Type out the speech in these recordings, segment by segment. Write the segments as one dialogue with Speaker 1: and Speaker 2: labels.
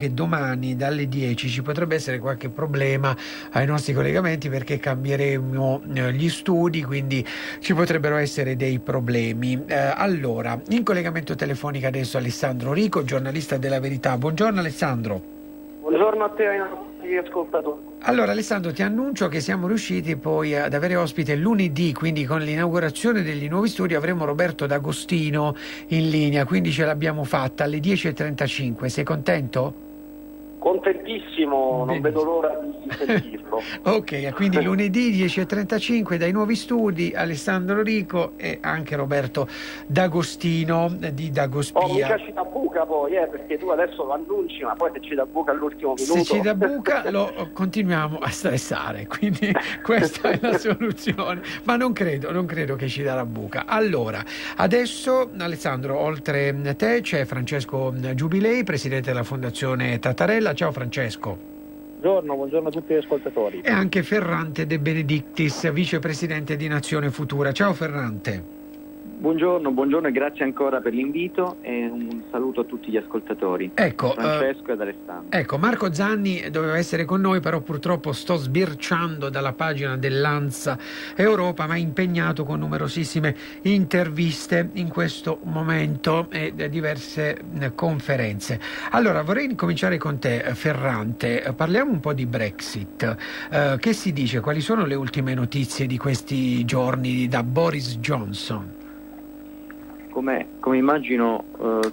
Speaker 1: che domani dalle 10 ci potrebbe essere qualche problema ai nostri collegamenti perché cambieremo gli studi, quindi ci potrebbero essere dei problemi. Allora, in collegamento telefonico adesso Alessandro Rico, giornalista della Verità. Buongiorno Alessandro.
Speaker 2: Buongiorno a te e ai nostri ascoltatori.
Speaker 1: Allora Alessandro, ti annuncio che siamo riusciti poi ad avere ospite lunedì, quindi con l'inaugurazione degli nuovi studi avremo Roberto D'Agostino in linea, quindi ce l'abbiamo fatta alle 10:35. Sei contento?
Speaker 2: Contentissimo, non vedo l'ora di sentirlo.
Speaker 1: Ok, quindi lunedì 10:35 dai nuovi studi Alessandro Rico e anche Roberto D'Agostino di Dagospia.
Speaker 2: Mica ci da buca poi, perché tu adesso lo annunci, ma poi se ci da buca all'ultimo minuto.
Speaker 1: Se ci da buca lo continuiamo a stressare, quindi questa è la soluzione, ma non credo che ci darà buca. Allora, adesso Alessandro, oltre te c'è Francesco Giubilei, presidente della Fondazione Tattarella. Ciao Francesco.
Speaker 3: Buongiorno a tutti gli ascoltatori.
Speaker 1: E anche Ferrante De Benedictis, vicepresidente di Nazione Futura. Ciao Ferrante.
Speaker 3: Buongiorno e grazie ancora per l'invito e un saluto a tutti gli ascoltatori.
Speaker 1: Ecco,
Speaker 3: Francesco ed Alessandro.
Speaker 1: Ecco, Marco Zanni doveva essere con noi, però purtroppo sto sbirciando dalla pagina dell'ANSA Europa, ma è impegnato con numerosissime interviste in questo momento e diverse conferenze. Allora, vorrei incominciare con te, Ferrante. Parliamo un po' di Brexit. Che si dice? Quali sono le ultime notizie di questi giorni da Boris Johnson?
Speaker 3: Come immagino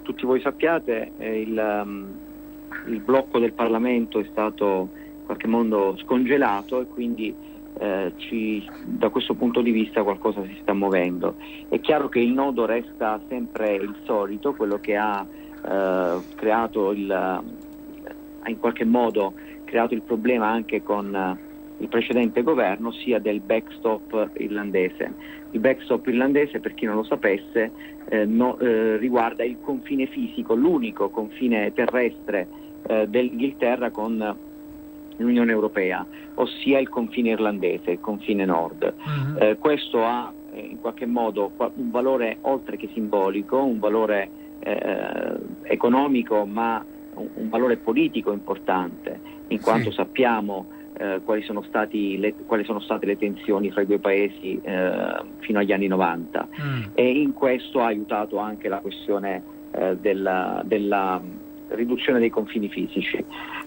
Speaker 3: tutti voi sappiate, il blocco del Parlamento è stato in qualche modo scongelato e quindi da questo punto di vista qualcosa si sta muovendo. È chiaro che il nodo resta sempre il solito, quello che ha creato in qualche modo creato il problema anche con il precedente governo, sia del backstop irlandese. Il backstop irlandese, per chi non lo sapesse, riguarda il confine fisico, l'unico confine terrestre dell'Inghilterra con l'Unione Europea, ossia il confine irlandese, il confine nord.
Speaker 1: Uh-huh.
Speaker 3: Questo ha in qualche modo un valore oltre che simbolico, un valore economico, ma un valore politico importante, in quanto sappiamo quali sono state le tensioni fra i due paesi fino agli anni 90 e in questo ha aiutato anche la questione della riduzione dei confini fisici.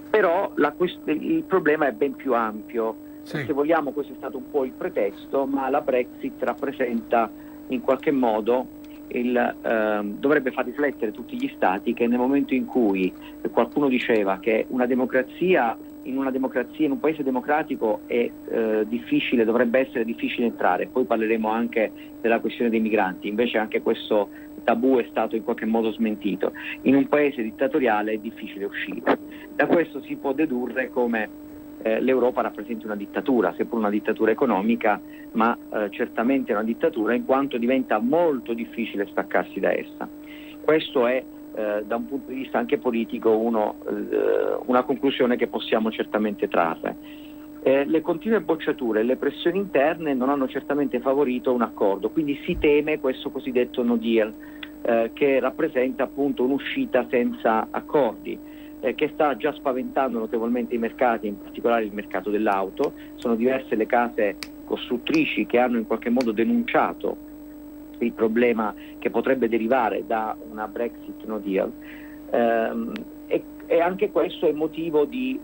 Speaker 3: Però il problema è ben più ampio.
Speaker 1: Sì.
Speaker 3: Se vogliamo, questo è stato un po' il pretesto, ma la Brexit rappresenta in qualche modo dovrebbe far riflettere tutti gli stati che nel momento in cui qualcuno diceva che in un paese democratico è difficile, dovrebbe essere difficile entrare, poi parleremo anche della questione dei migranti, invece anche questo tabù è stato in qualche modo smentito. In un paese dittatoriale è difficile uscire. Da questo si può dedurre come l'Europa rappresenti una dittatura, seppur una dittatura economica, ma certamente una dittatura in quanto diventa molto difficile staccarsi da essa. Questo è da un punto di vista anche politico una conclusione che possiamo certamente trarre. Le continue bocciature e le pressioni interne non hanno certamente favorito un accordo, quindi si teme questo cosiddetto no deal, che rappresenta appunto un'uscita senza accordi, che sta già spaventando notevolmente i mercati, in particolare il mercato dell'auto. Sono diverse le case costruttrici che hanno in qualche modo denunciato il problema che potrebbe derivare da una Brexit no deal, e anche questo è motivo di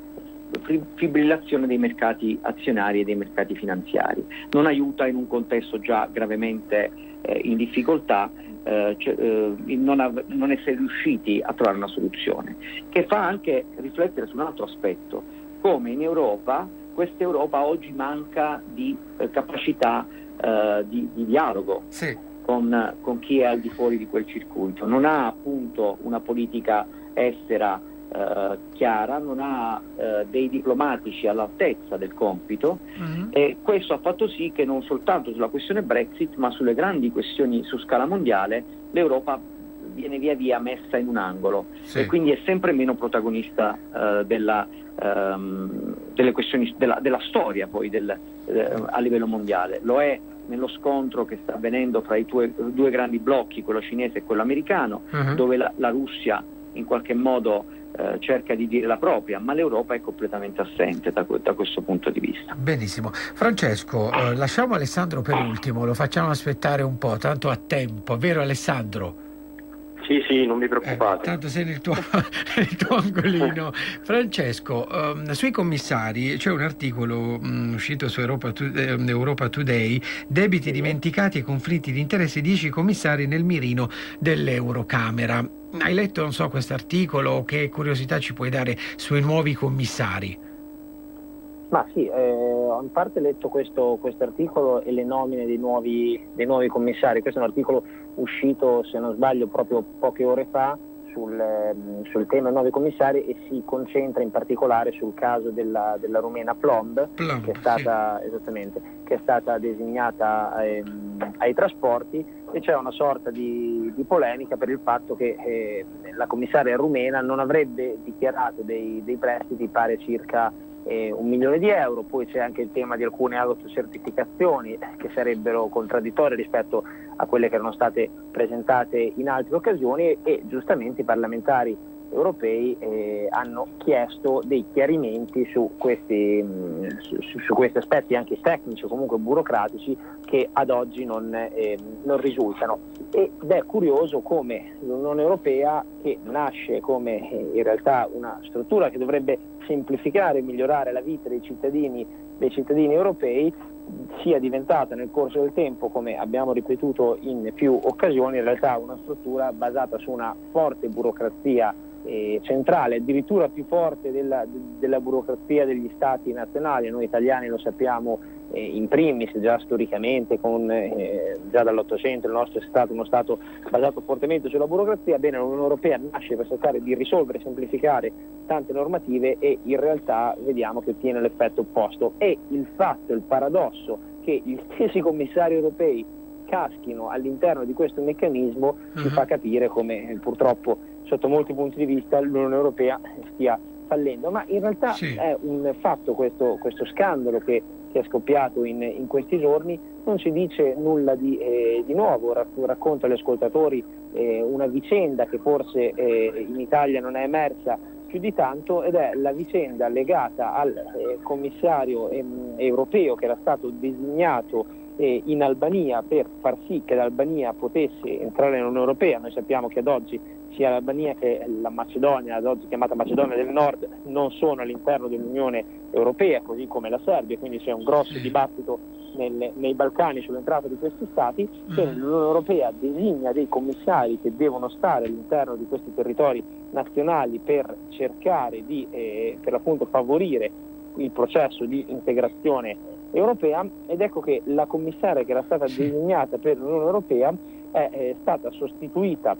Speaker 3: fibrillazione dei mercati azionari e dei mercati finanziari. Non aiuta in un contesto già gravemente in difficoltà non essere riusciti a trovare una soluzione, che fa anche riflettere su un altro aspetto, come in Europa, questa Europa oggi manca di capacità di dialogo.
Speaker 1: Sì.
Speaker 3: Con chi è al di fuori di quel circuito, non ha appunto una politica estera chiara, non ha dei diplomatici all'altezza del compito, e questo ha fatto sì che non soltanto sulla questione Brexit, ma sulle grandi questioni su scala mondiale l'Europa viene via via messa in un angolo,
Speaker 1: sì,
Speaker 3: e quindi è sempre meno protagonista delle questioni della storia poi a livello mondiale. Lo è nello scontro che sta avvenendo fra i due grandi blocchi, quello cinese e quello americano, dove la Russia in qualche modo cerca di dire la propria, ma l'Europa è completamente assente da questo punto di vista.
Speaker 1: Benissimo. Francesco, lasciamo Alessandro per ultimo, lo facciamo aspettare un po', tanto a tempo, vero Alessandro?
Speaker 2: Sì, non vi preoccupate.
Speaker 1: Tanto sei nel tuo, nel tuo angolino. Francesco, sui commissari c'è un articolo uscito su Europa Today, debiti dimenticati e conflitti di interesse, 10 commissari nel mirino dell'Eurocamera. Hai letto, non so, questo articolo? Che curiosità ci puoi dare sui nuovi commissari?
Speaker 4: Ma sì, ho in parte letto questo articolo e le nomine dei nuovi commissari. Questo è un articolo uscito, se non sbaglio, proprio poche ore fa sul tema dei nuovi commissari, e si concentra in particolare sul caso della rumena Plomb, che è stata, sì, esattamente, che è stata designata ai trasporti, e c'è una sorta di polemica per il fatto che la commissaria rumena non avrebbe dichiarato dei prestiti pari a circa 1 milione di euro. Poi c'è anche il tema di alcune autocertificazioni che sarebbero contraddittorie rispetto a quelle che erano state presentate in altre occasioni, e giustamente i parlamentari europei hanno chiesto dei chiarimenti su questi aspetti anche tecnici o comunque burocratici che ad oggi non risultano. Ed è curioso come l'Unione Europea, che nasce come in realtà una struttura che dovrebbe semplificare e migliorare la vita dei cittadini europei, sia diventata nel corso del tempo, come abbiamo ripetuto in più occasioni, in realtà una struttura basata su una forte burocrazia centrale, addirittura più forte della burocrazia degli stati nazionali. Noi italiani lo sappiamo in primis, già storicamente, già dall'Ottocento il nostro è stato uno Stato basato fortemente sulla burocrazia. Bene, l'Unione Europea nasce per cercare di risolvere e semplificare tante normative, e in realtà vediamo che ottiene l'effetto opposto. E il paradosso che gli stessi commissari europei caschino all'interno di questo meccanismo ci fa capire come purtroppo sotto molti punti di vista l'Unione Europea stia fallendo. Ma in realtà sì, è un fatto questo scandalo che è scoppiato in questi giorni. Non si dice nulla di nuovo, racconto agli ascoltatori una vicenda che forse in Italia non è emersa più di tanto, ed è la vicenda legata al commissario europeo che era stato designato in Albania per far sì che l'Albania potesse entrare nell'Unione Europea. Noi sappiamo che ad oggi sia l'Albania che la Macedonia, ad oggi chiamata Macedonia del Nord, non sono all'interno dell'Unione Europea, così come la Serbia, quindi c'è un grosso dibattito nei Balcani sull'entrata di questi stati. Che l'Unione Europea designa dei commissari che devono stare all'interno di questi territori nazionali per cercare di per l'appunto favorire il processo di integrazione europea, ed ecco che la commissaria che era stata designata per l'Unione Europea è stata sostituita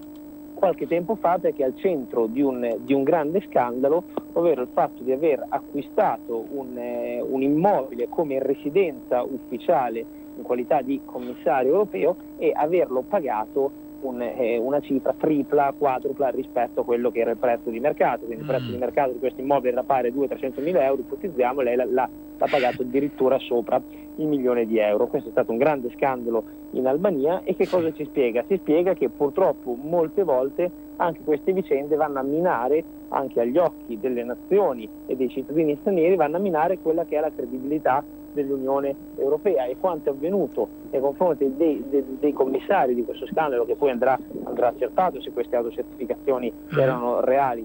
Speaker 4: qualche tempo fa, perché è al centro di un grande scandalo, ovvero il fatto di aver acquistato un immobile come residenza ufficiale in qualità di commissario europeo e averlo pagato una cifra tripla, quadrupla rispetto a quello che era il prezzo di mercato. Quindi il prezzo di mercato di questo immobile era pari a 200-300 mila euro, ipotizziamo, lei l'ha pagato addirittura sopra il 1 milione di euro. Questo è stato un grande scandalo in Albania. E che cosa ci spiega? Ci spiega che purtroppo molte volte anche queste vicende vanno a minare, anche agli occhi delle nazioni e dei cittadini stranieri, vanno a minare quella che è la credibilità dell'Unione Europea. E quanto è avvenuto nei confronti dei commissari di questo scandalo, che poi andrà accertato se queste autocertificazioni erano reali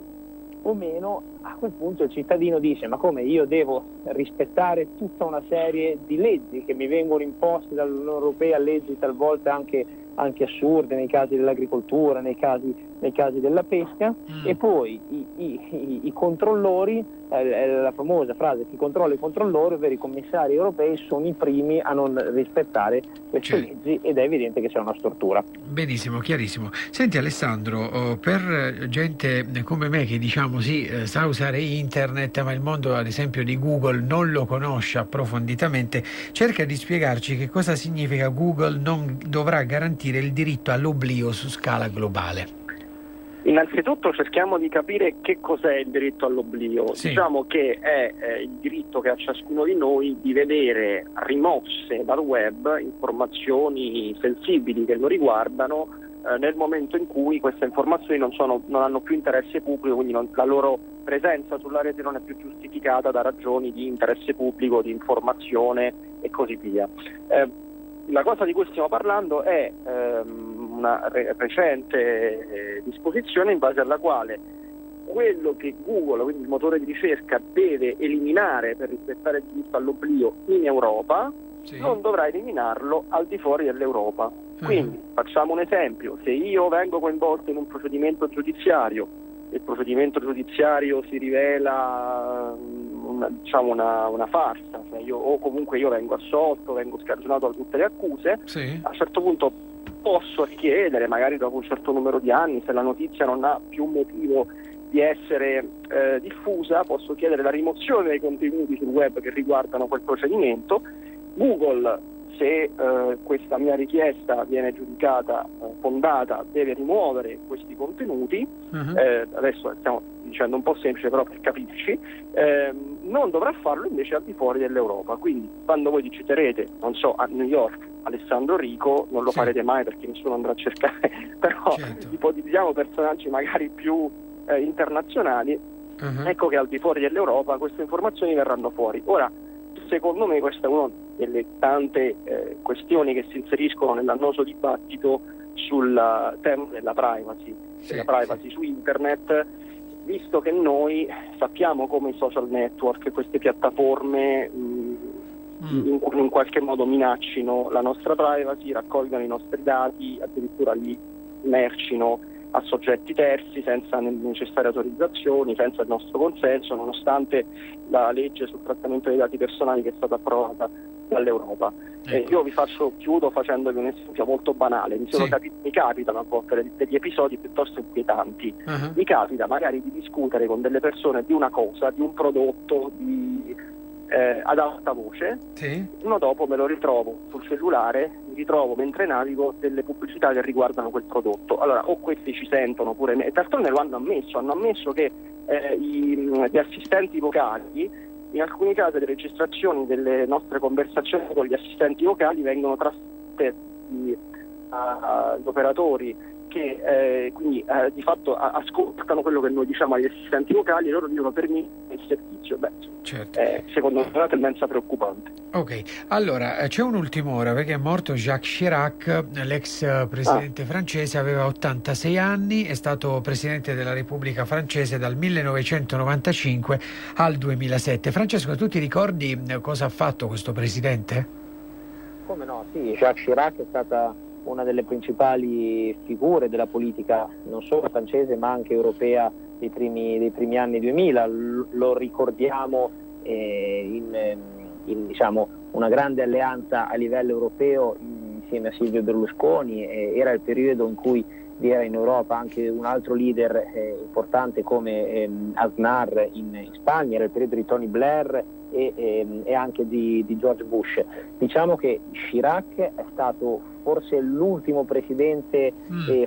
Speaker 4: o meno, a quel punto il cittadino dice: ma come, io devo rispettare tutta una serie di leggi che mi vengono imposte dall'Unione Europea, leggi talvolta anche assurde nei casi dell'agricoltura, nei casi della pesca, e poi i controllori, la famosa frase chi controlla i controllori, ovvero i commissari europei, sono i primi a non rispettare queste leggi, ed è evidente che c'è una stortura.
Speaker 1: Benissimo, chiarissimo. Senti Alessandro, per gente come me che sa usare internet, ma il mondo ad esempio di Google non lo conosce approfonditamente, cerca di spiegarci che cosa significa Google non dovrà garantire il diritto all'oblio su scala globale.
Speaker 2: Innanzitutto cerchiamo di capire che cos'è il diritto all'oblio.
Speaker 1: Sì.
Speaker 2: Diciamo che è il diritto che ha ciascuno di noi di vedere rimosse dal web informazioni sensibili che lo riguardano nel momento in cui queste informazioni non hanno più interesse pubblico, quindi la loro presenza sulla rete non è più giustificata da ragioni di interesse pubblico, di informazione e così via. La cosa di cui stiamo parlando è una recente disposizione in base alla quale quello che Google, quindi il motore di ricerca, deve eliminare per rispettare il diritto all'oblio in Europa, non dovrà eliminarlo al di fuori dell'Europa. Quindi facciamo un esempio: se io vengo coinvolto in un procedimento giudiziario, il procedimento giudiziario si rivela una farsa, o comunque io vengo assolto, vengo scagionato da tutte le accuse, a un certo punto posso richiedere, magari dopo un certo numero di anni, se la notizia non ha più motivo di essere diffusa, posso chiedere la rimozione dei contenuti sul web che riguardano quel procedimento. Google, se questa mia richiesta viene giudicata fondata, deve rimuovere questi contenuti. Adesso stiamo dicendo un po' semplice, però per capirci, non dovrà farlo invece al di fuori dell'Europa. Quindi quando voi digiterete, non so, a New York Alessandro Rico, non lo farete mai perché nessuno andrà a cercare, però ipotizziamo personaggi magari più internazionali, ecco che al di fuori dell'Europa queste informazioni verranno fuori. Ora, secondo me questa è una delle tante questioni che si inseriscono nell'annoso dibattito sul tema della privacy su internet, visto che noi sappiamo come i social network, queste piattaforme in qualche modo minaccino la nostra privacy, raccolgano i nostri dati, addirittura li mercino a soggetti terzi senza necessarie autorizzazioni, senza il nostro consenso, nonostante la legge sul trattamento dei dati personali che è stata approvata dall'Europa. Io chiudo facendovi un esempio molto banale. Mi capitano a volte degli episodi piuttosto inquietanti. Mi capita magari di discutere con delle persone di una cosa, di un prodotto, ad alta voce. Il giorno dopo me lo ritrovo sul cellulare, mi ritrovo mentre navigo delle pubblicità che riguardano quel prodotto. Allora, o questi ci sentono pure me, e d'altronde lo hanno ammesso che gli assistenti vocali, in alcuni casi le registrazioni delle nostre conversazioni con gli assistenti vocali vengono trasmesse agli operatori che quindi di fatto ascoltano quello che noi diciamo agli assistenti vocali e loro dicono per me il servizio. Secondo me è una tendenza preoccupante.
Speaker 1: Ok, allora c'è un'ultima ora perché è morto Jacques Chirac, l'ex presidente francese, aveva 86 anni, è stato presidente della Repubblica francese dal 1995 al 2007. Francesco, tu ti ricordi cosa ha fatto questo presidente?
Speaker 4: Come no, sì, Jacques Chirac è stata una delle principali figure della politica non solo francese ma anche europea dei primi anni 2000. Lo ricordiamo in una grande alleanza a livello europeo insieme a Silvio Berlusconi. Era il periodo in cui vi era in Europa anche un altro leader importante come Aznar in Spagna, era il periodo di Tony Blair e anche di George Bush. Diciamo che Chirac è stato forse l'ultimo presidente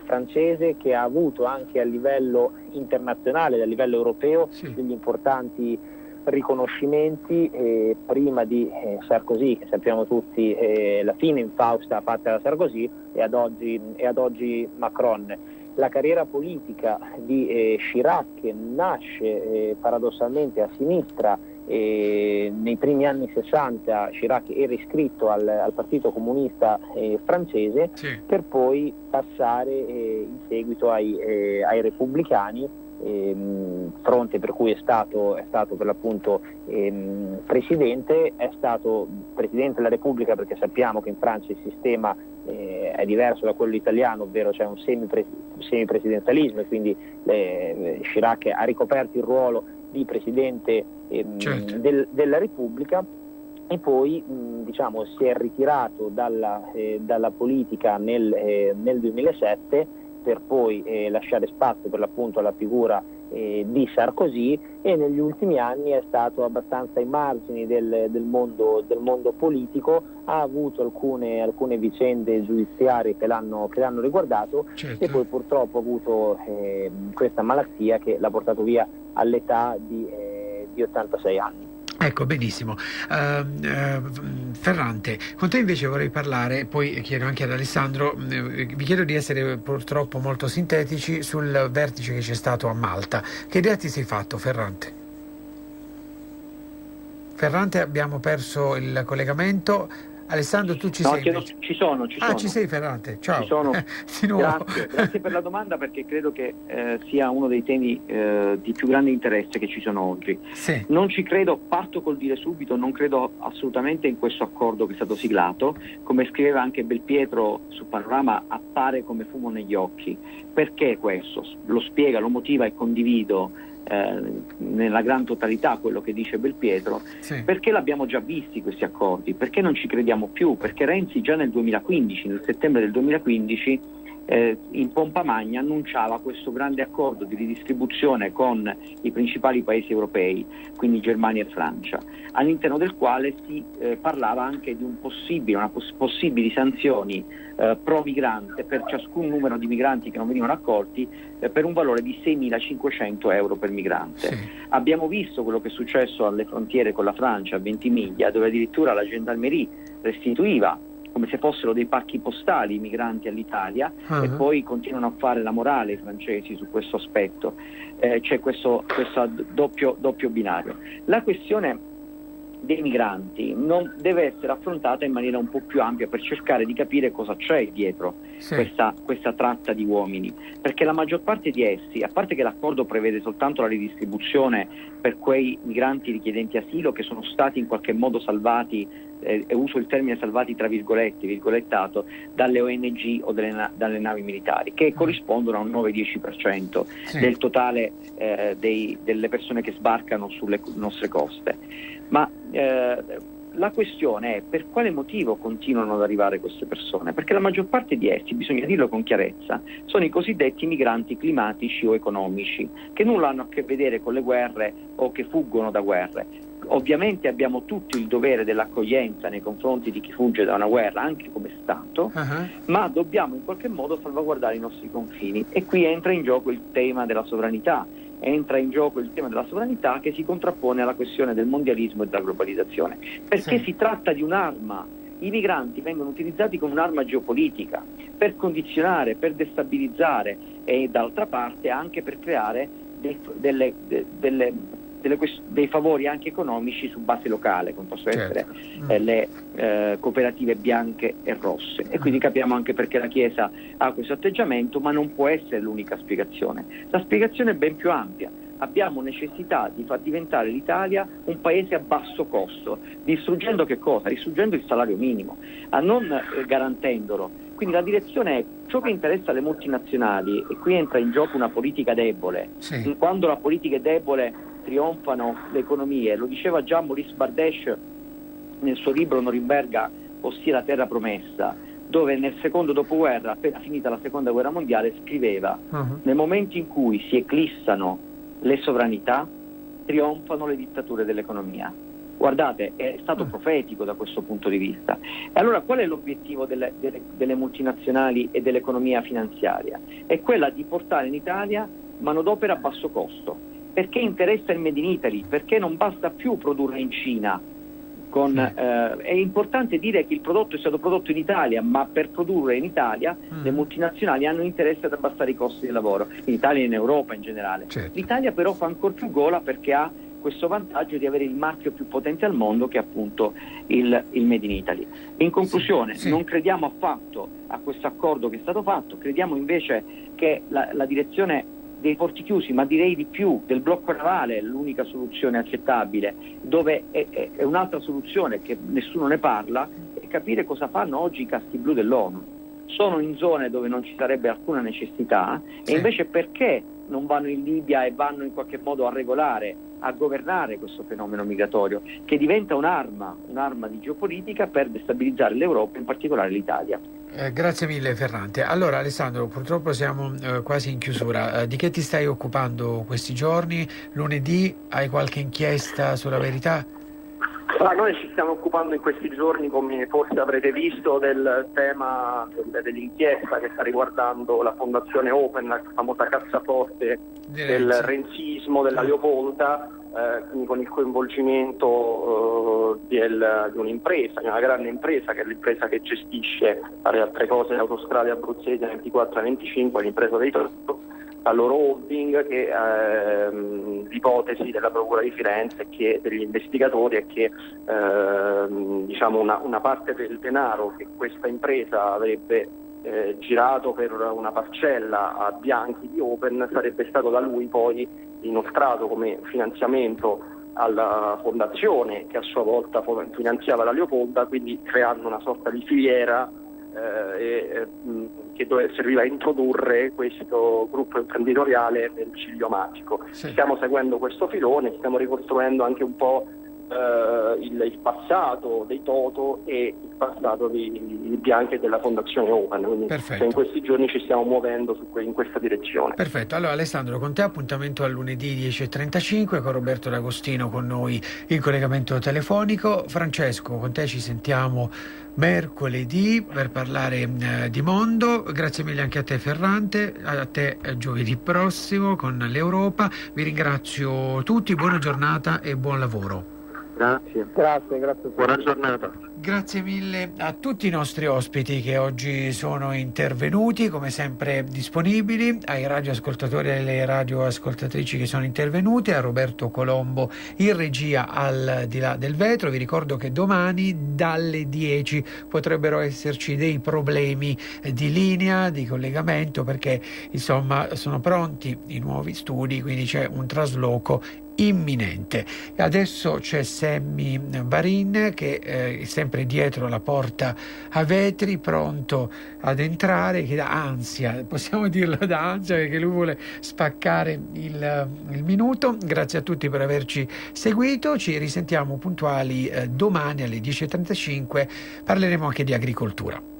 Speaker 4: francese che ha avuto anche a livello internazionale, a livello europeo, degli importanti riconoscimenti, prima di Sarkozy, che sappiamo tutti la fine infausta fatta da Sarkozy, e ad oggi Macron. La carriera politica di Chirac nasce paradossalmente a sinistra. Nei primi anni 60 Chirac era iscritto al Partito Comunista francese, per poi passare in seguito ai repubblicani, fronte per cui è stato per l'appunto presidente. È stato presidente della Repubblica perché sappiamo che in Francia il sistema è diverso da quello italiano, ovvero c'è un semipresidenzialismo, e quindi Chirac ha ricoperto il ruolo di presidente della Repubblica, e poi si è ritirato dalla politica nel 2007 per poi lasciare spazio per l'appunto alla figura di Sarkozy, e negli ultimi anni è stato abbastanza ai margini del mondo politico. Ha avuto alcune vicende giudiziarie che l'hanno riguardato, e poi purtroppo ha avuto questa malattia che l'ha portato via all'età di 86 anni.
Speaker 1: Ecco, benissimo. Ferrante, con te invece vorrei parlare, poi chiedo anche ad Alessandro, vi chiedo di essere purtroppo molto sintetici sul vertice che c'è stato a Malta. Che idea ti sei fatto, Ferrante? Ferrante, abbiamo perso il collegamento. Alessandro, tu ci sei?
Speaker 3: Ci sono.
Speaker 1: Ci sei, Ferrante. Ciao.
Speaker 3: Ci sono.
Speaker 1: Di nuovo.
Speaker 3: Grazie per la domanda, perché credo che sia uno dei temi di più grande interesse che ci sono oggi.
Speaker 1: Sì.
Speaker 3: Non ci credo, parto col dire subito, non credo assolutamente in questo accordo che è stato siglato. Come scriveva anche Belpietro su Panorama, appare come fumo negli occhi. Perché questo? Lo spiega, lo motiva e condivido nella gran totalità quello che dice Belpietro.
Speaker 1: Sì.
Speaker 3: Perché l'abbiamo già visti questi accordi? Perché non ci crediamo più? Perché Renzi già nel settembre del 2015 in pompa magna annunciava questo grande accordo di ridistribuzione con i principali paesi europei, quindi Germania e Francia, all'interno del quale si parlava anche di possibili sanzioni pro migrante per ciascun numero di migranti che non venivano accolti, per un valore di 6.500 euro per migrante.
Speaker 1: Sì.
Speaker 3: Abbiamo visto quello che è successo alle frontiere con la Francia a Ventimiglia, dove addirittura la gendarmerie restituiva come se fossero dei pacchi postali i migranti all'Italia, e poi continuano a fare la morale i francesi su questo aspetto. C'è questo doppio binario. La questione dei migranti non deve essere affrontata in maniera un po' più ampia, per cercare di capire cosa c'è dietro questa tratta di uomini, perché la maggior parte di essi, a parte che l'accordo prevede soltanto la ridistribuzione per quei migranti richiedenti asilo che sono stati in qualche modo salvati, e uso il termine salvati tra virgolettato, dalle ONG o dalle navi militari, che corrispondono a un 9-10% del totale delle persone che sbarcano sulle nostre coste. Ma la questione è: per quale motivo continuano ad arrivare queste persone? Perché la maggior parte di essi, bisogna dirlo con chiarezza, sono i cosiddetti migranti climatici o economici, che nulla hanno a che vedere con le guerre o che fuggono da guerre. Ovviamente abbiamo tutto il dovere dell'accoglienza nei confronti di chi fugge da una guerra, anche come Stato, ma dobbiamo in qualche modo salvaguardare i nostri confini, e qui entra in gioco il tema della sovranità. Che si contrappone alla questione del mondialismo e della globalizzazione, perché si tratta di un'arma. I migranti vengono utilizzati come un'arma geopolitica per condizionare, per destabilizzare, e d'altra parte anche per creare dei favori anche economici su base locale, come possono essere le cooperative bianche e rosse. E quindi capiamo anche perché la Chiesa ha questo atteggiamento, ma non può essere l'unica spiegazione. La spiegazione è ben più ampia. Abbiamo necessità di far diventare l'Italia un paese a basso costo, distruggendo che cosa? Distruggendo il salario minimo, non garantendolo. Quindi la direzione è ciò che interessa alle multinazionali, e qui entra in gioco una politica debole. Quando la politica è debole trionfano le economie. Lo diceva già Maurice Bardesh nel suo libro Norimberga, ossia La terra promessa, dove nel secondo dopoguerra, appena finita la seconda guerra mondiale, scriveva: nel momento in cui si eclissano le sovranità, trionfano le dittature dell'economia. Guardate, è stato profetico da questo punto di vista. E allora qual è l'obiettivo delle multinazionali e dell'economia finanziaria? È quella di portare in Italia manodopera a basso costo. Perché interessa il Made in Italy? Perché non basta più produrre in Cina. È importante dire che il prodotto è stato prodotto in Italia, ma per produrre in Italia le multinazionali hanno interesse ad abbassare i costi del lavoro, in Italia e in Europa in generale. L'Italia però fa ancora più gola, perché ha questo vantaggio di avere il marchio più potente al mondo, che è appunto il Made in Italy. In conclusione, non crediamo affatto a questo accordo che è stato fatto, crediamo invece che la direzione dei porti chiusi, ma direi di più, del blocco navale è l'unica soluzione accettabile, dove è un'altra soluzione che nessuno ne parla, è capire cosa fanno oggi i caschi blu dell'ONU. Sono in zone dove non ci sarebbe alcuna necessità, e invece perché non vanno in Libia e vanno in qualche modo a regolare, a governare questo fenomeno migratorio, che diventa un'arma di geopolitica per destabilizzare l'Europa, in particolare l'Italia.
Speaker 1: Grazie mille Ferrante. Allora Alessandro, purtroppo siamo quasi in chiusura. Di che ti stai occupando questi giorni? Lunedì hai qualche inchiesta sulla Verità?
Speaker 2: Noi ci stiamo occupando in questi giorni, come forse avrete visto, del tema dell'inchiesta che sta riguardando la Fondazione Open, la famosa cassaforte del renzismo della Leopolda, quindi con il coinvolgimento di un'impresa, di una grande impresa, che è l'impresa che gestisce, tra le altre cose, le autostrade abruzzesi 24 e 25, l'impresa dei Toto, la loro holding, che l'ipotesi della Procura di Firenze e degli investigatori è che una parte del denaro che questa impresa avrebbe girato per una parcella a Bianchi di Open sarebbe stato da lui poi inoltrato come finanziamento alla fondazione, che a sua volta finanziava la Leopolda, quindi creando una sorta di filiera che serviva a introdurre questo gruppo imprenditoriale nel Ciglio Magico. Sì. Stiamo seguendo questo filone, stiamo ricostruendo anche un po' il passato dei Toto e il passato di Bianchi e della Fondazione Open, quindi in questi giorni ci stiamo muovendo in questa direzione.
Speaker 1: Perfetto, allora Alessandro, con te appuntamento a lunedì 10:35 con Roberto D'Agostino con noi in collegamento telefonico. Francesco, con te ci sentiamo mercoledì per parlare di mondo. Grazie mille anche a te Ferrante, a te giovedì prossimo con l'Europa. Vi ringrazio tutti, buona giornata e buon lavoro.
Speaker 2: Grazie. Buona giornata.
Speaker 1: Grazie mille a tutti i nostri ospiti che oggi sono intervenuti, come sempre disponibili, ai radioascoltatori e alle radioascoltatrici che sono intervenute, a Roberto Colombo in regia al di là del vetro. Vi ricordo che domani dalle 10 potrebbero esserci dei problemi di linea, di collegamento, perché insomma sono pronti i nuovi studi, quindi c'è un trasloco imminente. Adesso c'è Sammy Varin che è sempre dietro la porta a vetri, pronto ad entrare, che dà ansia, possiamo dirlo, da ansia, perché lui vuole spaccare il minuto. Grazie a tutti per averci seguito, ci risentiamo puntuali domani alle 10:35, parleremo anche di agricoltura.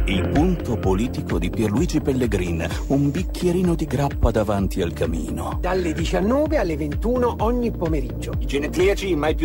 Speaker 5: Il punto politico di Pierluigi Pellegrin, un bicchierino di grappa davanti al camino.
Speaker 6: Dalle 19 alle 21 ogni pomeriggio.
Speaker 7: I genetriaci mai più